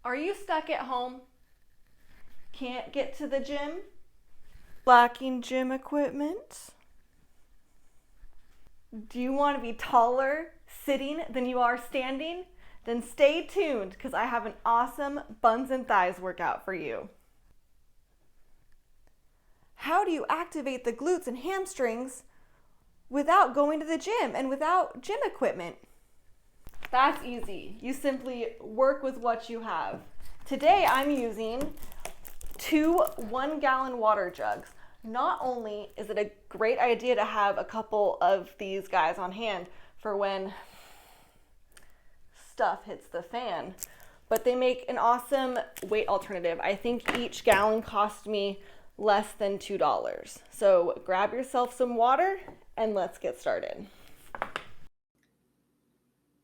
Are you stuck at home? Can't get to the gym? Lacking gym equipment? Do you want to be taller sitting than you are standing? Then stay tuned because I have an awesome buns and thighs workout for you. How do you activate the glutes and hamstrings without going to the gym and without gym equipment? That's easy. You simply work with what you have. Today I'm using two 1-gallon water jugs. Not only is it a great idea to have a couple of these guys on hand for when stuff hits the fan, but they make an awesome weight alternative. I think each gallon cost me less than $2. So grab yourself some water and let's get started.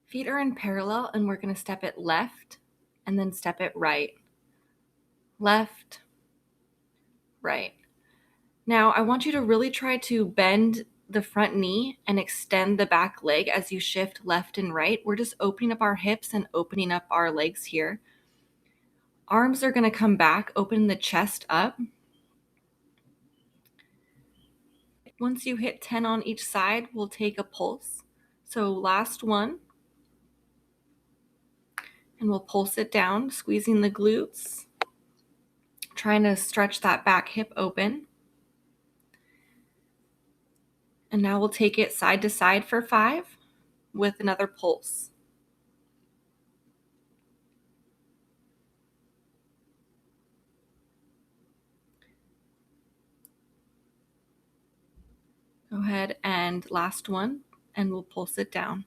Feet are in parallel and we're going to step it left and then step it right. Left, right. Now I want you to really try to bend the front knee and extend the back leg as you shift left and right. We're just opening up our hips and opening up our legs here. Arms are going to come back, open the chest up. Once you hit 10 on each side, we'll take a pulse. So last one. And we'll pulse it down, squeezing the glutes, trying to stretch that back hip open. And now we'll take it side to side for 5 with another pulse. Go ahead and last one, and we'll pulse it down.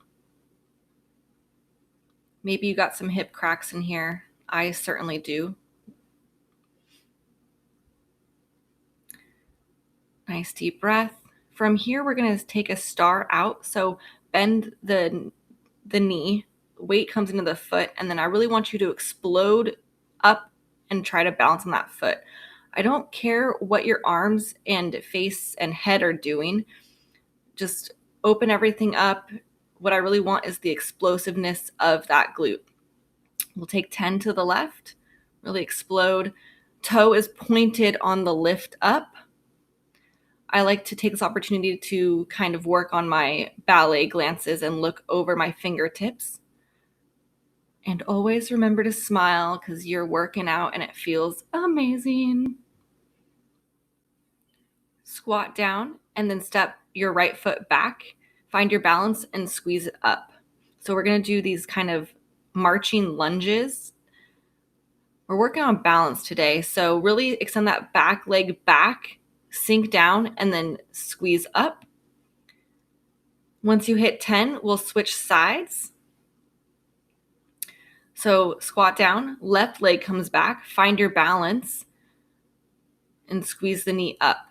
Maybe you got some hip cracks in here. I certainly do. Nice deep breath. From here, we're going to take a star out. So bend the knee, weight comes into the foot, and then I really want you to explode up and try to balance on that foot. I don't care what your arms and face and head are doing. Just open everything up. What I really want is the explosiveness of that glute. We'll take 10 to the left, really explode. Toe is pointed on the lift up. I like to take this opportunity to kind of work on my ballet glances and look over my fingertips. And always remember to smile because you're working out and it feels amazing. Squat down and then step your right foot back. Find your balance and squeeze it up. So we're going to do these kind of marching lunges. We're working on balance today. So really extend that back leg back, sink down, and then squeeze up. Once you hit 10, we'll switch sides. So squat down, left leg comes back, find your balance, and squeeze the knee up.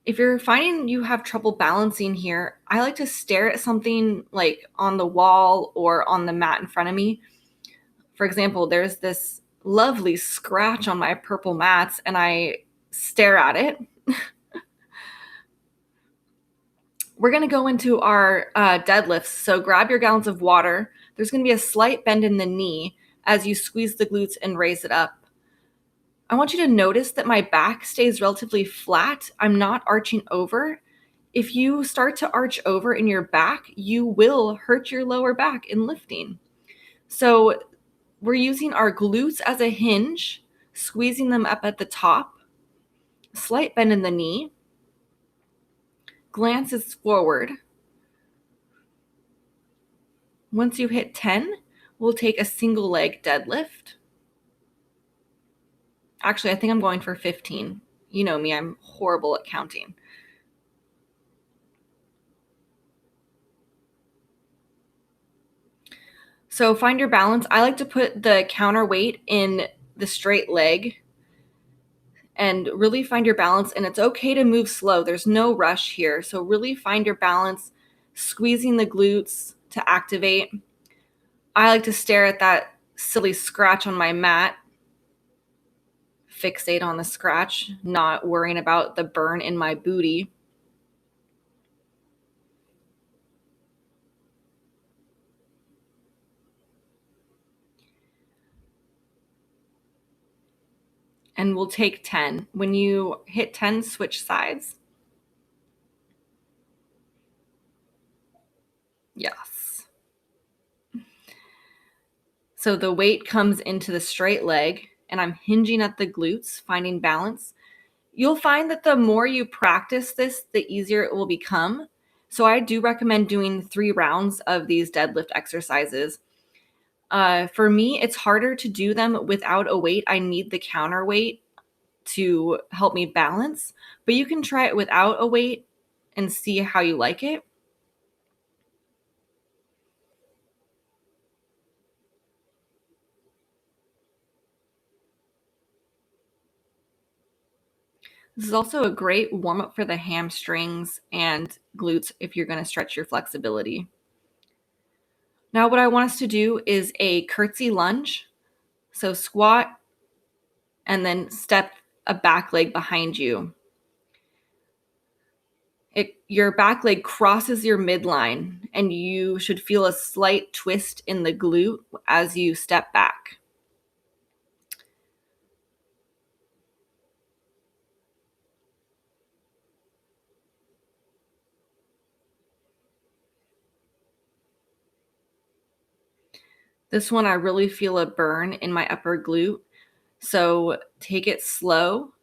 If you're finding you have trouble balancing here, I like to stare at something like on the wall or on the mat in front of me. For example, there's this lovely scratch on my purple mats and I stare at it. We're going to go into our deadlifts. So grab your gallons of water. There's going to be a slight bend in the knee as you squeeze the glutes and raise it up. I want you to notice that my back stays relatively flat. I'm not arching over. If you start to arch over in your back, you will hurt your lower back in lifting. So we're using our glutes as a hinge, squeezing them up at the top, slight bend in the knee, glances forward. Once you hit 10, we'll take a single leg deadlift. Actually, I think I'm going for 15. You know me, I'm horrible at counting. So find your balance. I like to put the counterweight in the straight leg and really find your balance. And it's okay to move slow. There's no rush here. So really find your balance, squeezing the glutes to activate. I like to stare at that silly scratch on my mat, fixate on the scratch, not worrying about the burn in my booty. and we'll take 10. When you hit 10, switch sides. Yes. So the weight comes into the straight leg, and I'm hinging at the glutes, finding balance. You'll find that the more you practice this, the easier it will become. So I do recommend doing 3 rounds of these deadlift exercises. For me, it's harder to do them without a weight. I need the counterweight to help me balance, but you can try it without a weight and see how you like it. This is also a great warm up for the hamstrings and glutes if you're going to stretch your flexibility. Now, what I want us to do is a curtsy lunge. So squat and then step a back leg behind you. Your back leg crosses your midline, and you should feel a slight twist in the glute as you step back. This one, I really feel a burn in my upper glute. So take it slow.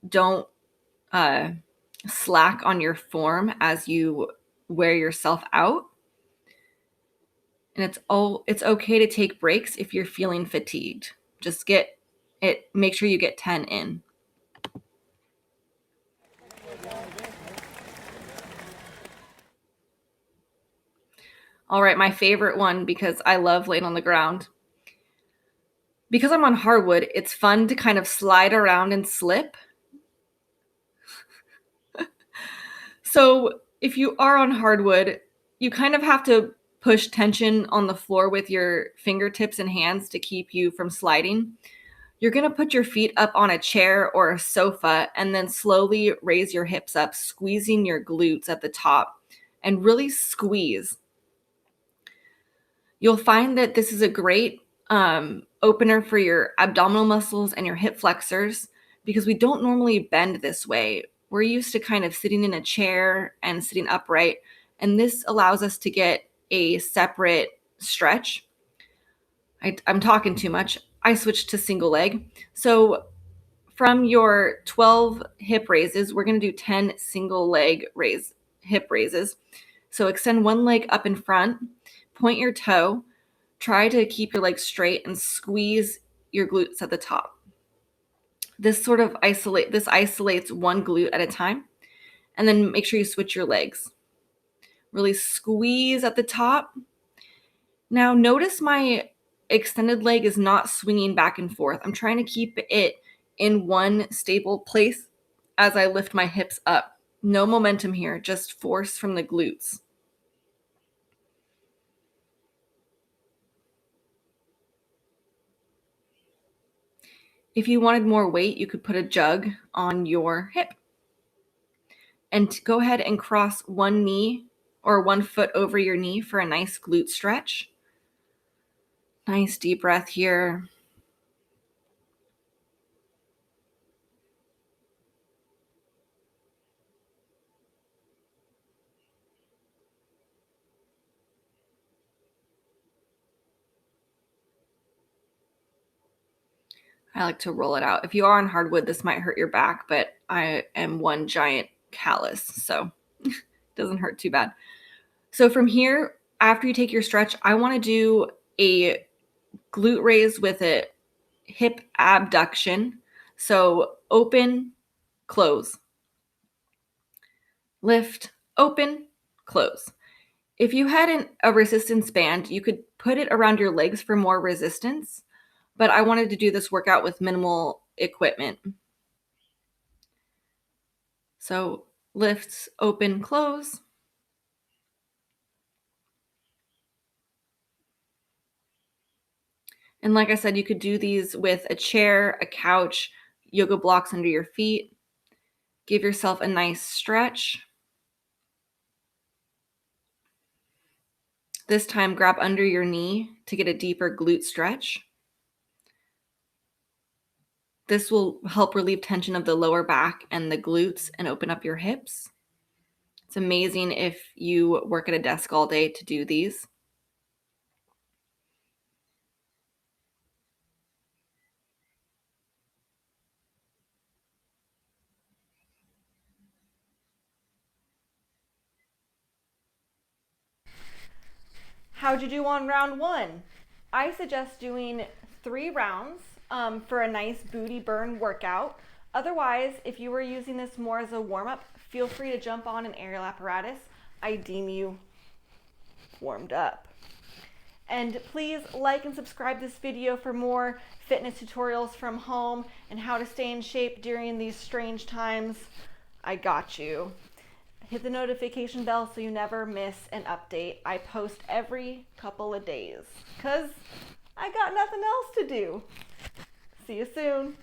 Don't slack on your form as you wear yourself out. And it's okay to take breaks if you're feeling fatigued. Just make sure you get 10 in. All right, my favorite one, because I love laying on the ground. Because I'm on hardwood, it's fun to kind of slide around and slip. So if you are on hardwood, you kind of have to push tension on the floor with your fingertips and hands to keep you from sliding. You're going to put your feet up on a chair or a sofa and then slowly raise your hips up, squeezing your glutes at the top, and really squeeze. You'll find that this is a great opener for your abdominal muscles and your hip flexors because we don't normally bend this way. We're used to kind of sitting in a chair and sitting upright, and this allows us to get a separate stretch. I'm talking too much. I switched to single leg. So from your 12 hip raises, we're going to do 10 single leg hip raises. So extend one leg up in front, point your toe, try to keep your legs straight and squeeze your glutes at the top. This isolates one glute at a time. And then make sure you switch your legs. Really squeeze at the top. Now notice my extended leg is not swinging back and forth. I'm trying to keep it in one stable place as I lift my hips up. No momentum here, just force from the glutes. If you wanted more weight, you could put a jug on your hip. And go ahead and cross one knee or one foot over your knee for a nice glute stretch. Nice deep breath here. I like to roll it out. If you are on hardwood, this might hurt your back, but I am one giant callus, so it doesn't hurt too bad. So from here, after you take your stretch, I want to do a glute raise with a hip abduction. So open, close. Lift, open, close. If you had a resistance band, you could put it around your legs for more resistance, but I wanted to do this workout with minimal equipment. So lifts, open, close. And like I said, you could do these with a chair, a couch, yoga blocks under your feet. Give yourself a nice stretch. This time, grab under your knee to get a deeper glute stretch. This will help relieve tension of the lower back and the glutes and open up your hips. It's amazing if you work at a desk all day to do these. How'd you do on round 1? I suggest doing 3 rounds for a nice booty burn workout. Otherwise, if you were using this more as a warm-up, feel free to jump on an aerial apparatus. I deem you warmed up. And please like and subscribe this video for more fitness tutorials from home and how to stay in shape during these strange times. I got you. Hit the notification bell so you never miss an update. I post every couple of days because I got nothing else to do. See you soon.